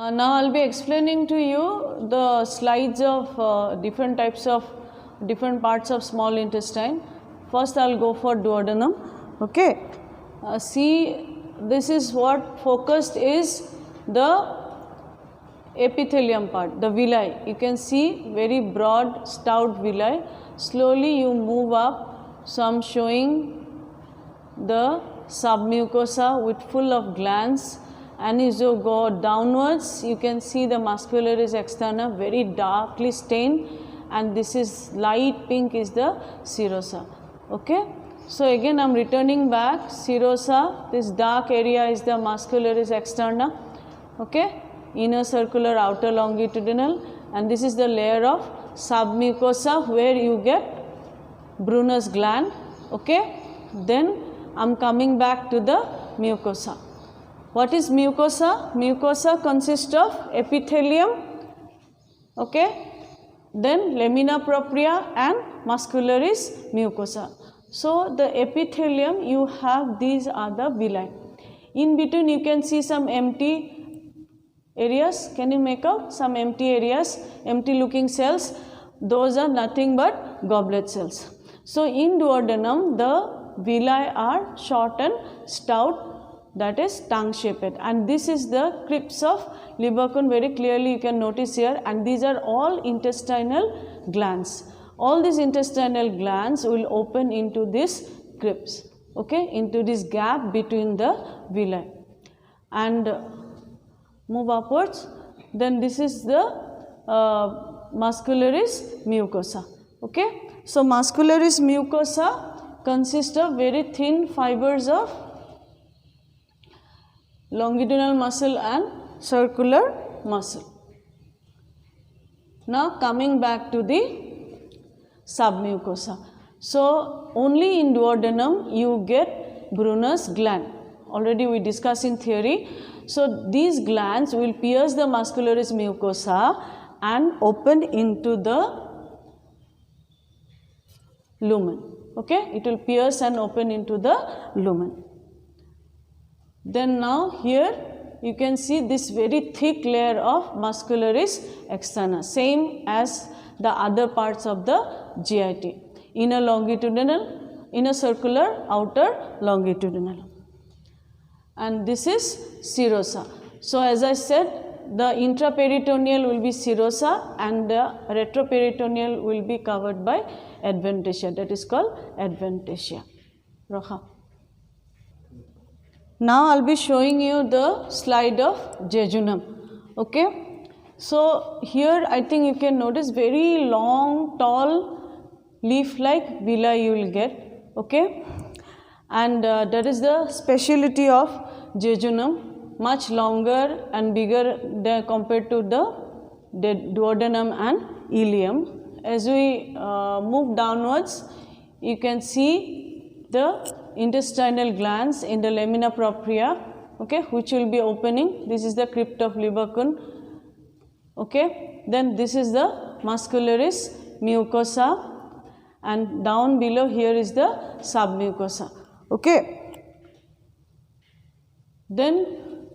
Now I'll be explaining to you the slides of different parts of small intestine. First I'll go for duodenum. Okay. See, this is what focused is the epithelium part, the villi. You can see very broad stout villi. Slowly you move up. So I'm showing the submucosa with full of glands, and as you go downwards you can see the muscularis externa very darkly stained, and this is light pink is the serosa. Okay, so again I am returning back. Serosa, this dark area is the muscularis externa. Okay, inner circular, outer longitudinal, and this is the layer of submucosa where you get Brunner's gland. Okay, then I am coming back to the mucosa. What is mucosa? Mucosa consists of epithelium, okay, then lamina propria and muscularis mucosa. So the epithelium, you have these are the villi. In between you can see some empty areas. Can you make out some empty areas, empty looking cells? Those are nothing but goblet cells. So in duodenum the villi are short and stout, that is tongue shaped, and this is the crypts of Lieberkühn. Very clearly you can notice here, and these are all intestinal glands. All these intestinal glands will open into this crypts, okay, into this gap between the villi, and move upwards. Then this is the muscularis mucosa. Okay, so muscularis mucosa consists of very thin fibers of longitudinal muscle and circular muscle. Now coming back to the submucosa. So only in duodenum you get Brunner's gland. Already we discussed in theory. So these glands will pierce the muscularis mucosa and open into the lumen. Okay, it will pierce and open into the lumen. Then now here you can see this very thick layer of muscularis externa, same as the other parts of the GIT, inner longitudinal, inner circular, outer longitudinal, and this is serosa. So as I said, the intraperitoneal will be serosa and the retroperitoneal will be covered by adventitia, that is called adventitia. Roha. Now I will be showing you the slide of jejunum. Okay, so here I think you can notice very long, tall, leaf-like villi you will get. Okay, and that is the speciality of jejunum, much longer and bigger than compared to the duodenum and ileum. As we move downwards, you can see the intestinal glands in the lamina propria, okay, which will be opening. This is the crypt of Lieberkühn. Okay, then this is the muscularis mucosa, and down below here is the submucosa. Okay, then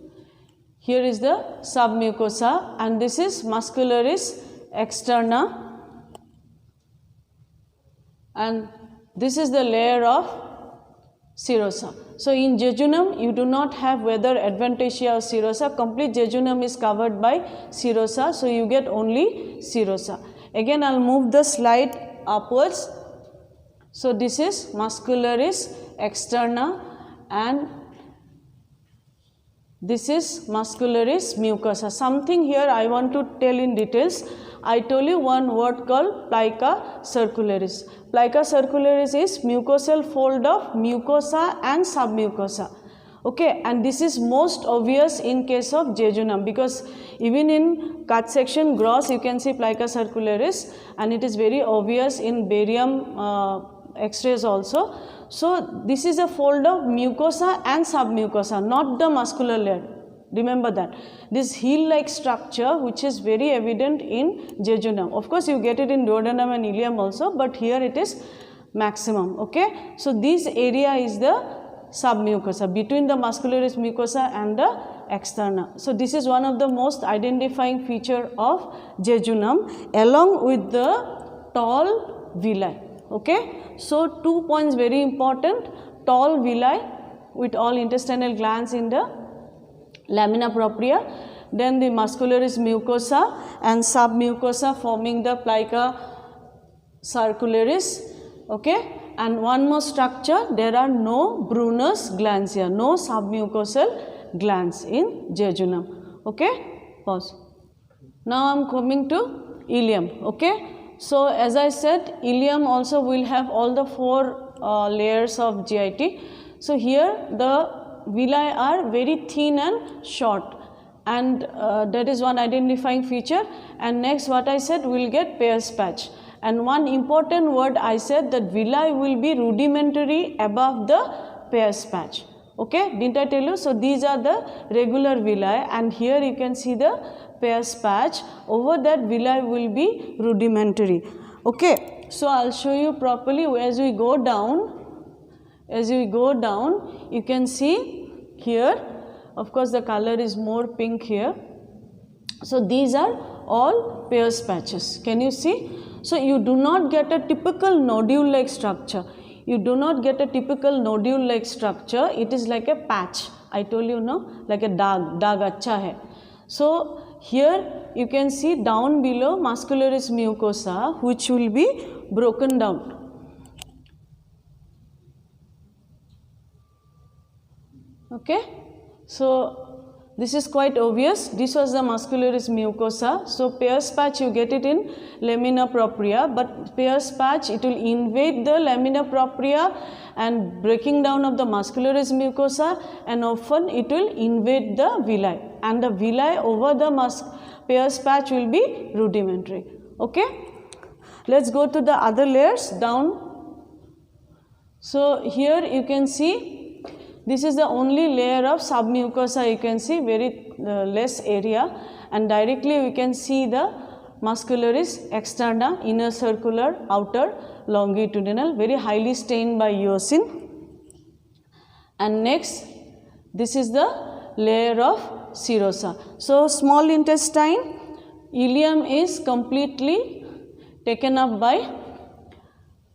here is the submucosa, and this is muscularis externa, and this is the layer of serosa. So in jejunum you do not have whether adventitia or serosa. Complete jejunum is covered by serosa, so you get only serosa. Again I will move the slide upwards. So this is muscularis externa and this is muscularis mucosa. Something here I want to tell in details. I told you one word called plica circularis. Plica circularis is mucosal fold of mucosa and submucosa. Okay, and this is most obvious in case of jejunum, because even in cut section gross you can see plica circularis, and it is very obvious in barium X-rays also. So this is a fold of mucosa and submucosa, not the muscular layer. Remember that. This heel-like structure which is very evident in jejunum. Of course, you get it in duodenum and ileum also, but here it is maximum. Okay. So this area is the submucosa between the muscularis mucosa and the externa. So this is one of the most identifying feature of jejunum along with the tall villi. Okay, so 2 points very important: tall villi with all intestinal glands in the lamina propria, then the muscularis mucosa and submucosa forming the plica circularis. Okay, and one more structure, there are no Brunner's glands here, no submucosal glands in jejunum. Okay, pause. Now I am coming to ileum. Okay, so as I said, ileum also will have all the 4 layers of GIT. So here the villi are very thin and short, and that is one identifying feature. And next, what I said, we will get Peyer's patch. And one important word I said, that villi will be rudimentary above the Peyer's patch. Okay, didn't I tell you? So these are the regular villi, and here you can see the Peyer's patch. Over that, villi will be rudimentary. Okay, so I'll show you properly as we go down. As we go down, you can see here, of course the color is more pink here. So these are all Peyer's patches. Can you see? So you do not get a typical nodule-like structure. You do not get a typical nodule-like structure. It is like a patch. I told you, no, like a dag acha hai. So here you can see down below muscularis mucosa, which will be broken down. Okay, so this is quite obvious. This was the muscularis mucosa. So Peyer's patch, you get it in lamina propria, but Peyer's patch, it will invade the lamina propria and breaking down of the muscularis mucosa, and often it will invade the villi, and the villi over the Peyer's patch will be rudimentary. Okay, let's go to the other layers down. So here you can see, this is the only layer of submucosa. You can see very less area, and directly we can see the muscularis externa, inner circular, outer longitudinal, very highly stained by eosin. And next, this is the layer of serosa. So small intestine, ileum is completely taken up by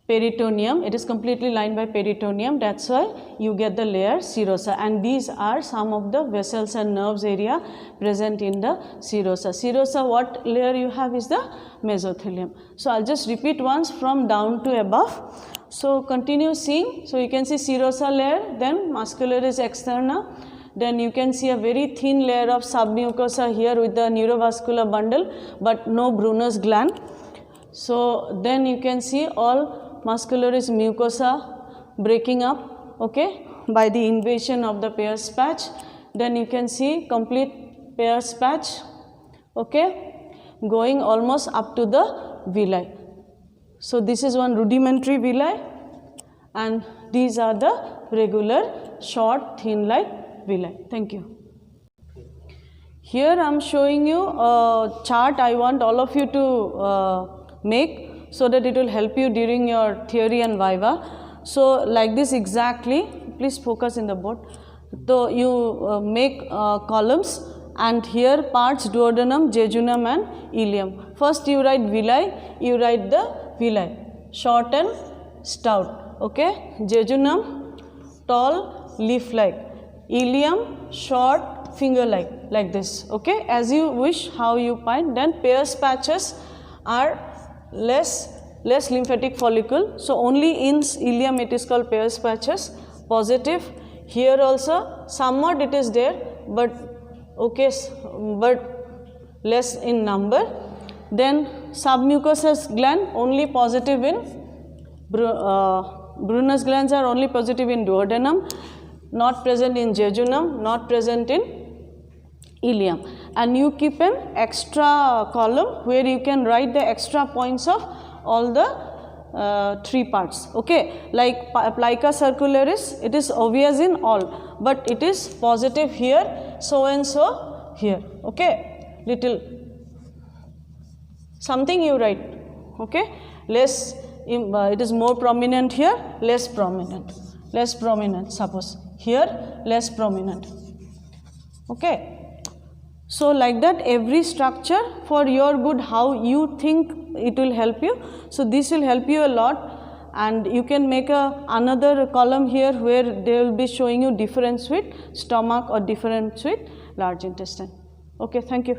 peritoneum. It is completely lined by peritoneum. That's why you get the layer serosa, and these are some of the vessels and nerves area present in the serosa. Serosa, what layer you have is the mesothelium. So I'll just repeat once from down to above. So continue seeing. So you can see serosa layer, then muscularis externa, then you can see a very thin layer of submucosa here with the neurovascular bundle, but no Brunner's gland. So then you can see all muscularis mucosa breaking up, okay, by the invasion of the Peyer's patch. Then you can see complete Peyer's patch, okay, going almost up to the villi. So this is one rudimentary villi, and these are the regular short thin like villi. Thank you. Here I am showing you a chart I want all of you to make, so that it will help you during your theory and viva. So like this exactly, please focus in the board. So you make columns, and here parts duodenum, jejunum and ileum. First you write villi, you write the villi, short and stout, okay. Jejunum, tall, leaf-like. Ileum, short, finger-like, like this, okay. As you wish, how you find. Then Peyer's patches are less lymphatic follicle, so only in ileum it is called Peyer's patches, positive. Here also somewhat it is there, but okay, but less in number. Then submucous gland only positive in Brunner's glands are only positive in duodenum, not present in jejunum, not present in ileum. And you keep an extra column where you can write the extra points of all the 3 parts, okay. Like plica circularis, it is obvious in all, but it is positive here, so and so here, okay. Little something you write, okay. Less, it is more prominent here, less prominent, suppose here less prominent. Okay. So like that, every structure for your good, how you think it will help you. So this will help you a lot, and you can make another column here where they will be showing you difference with stomach or difference with large intestine. Okay, thank you.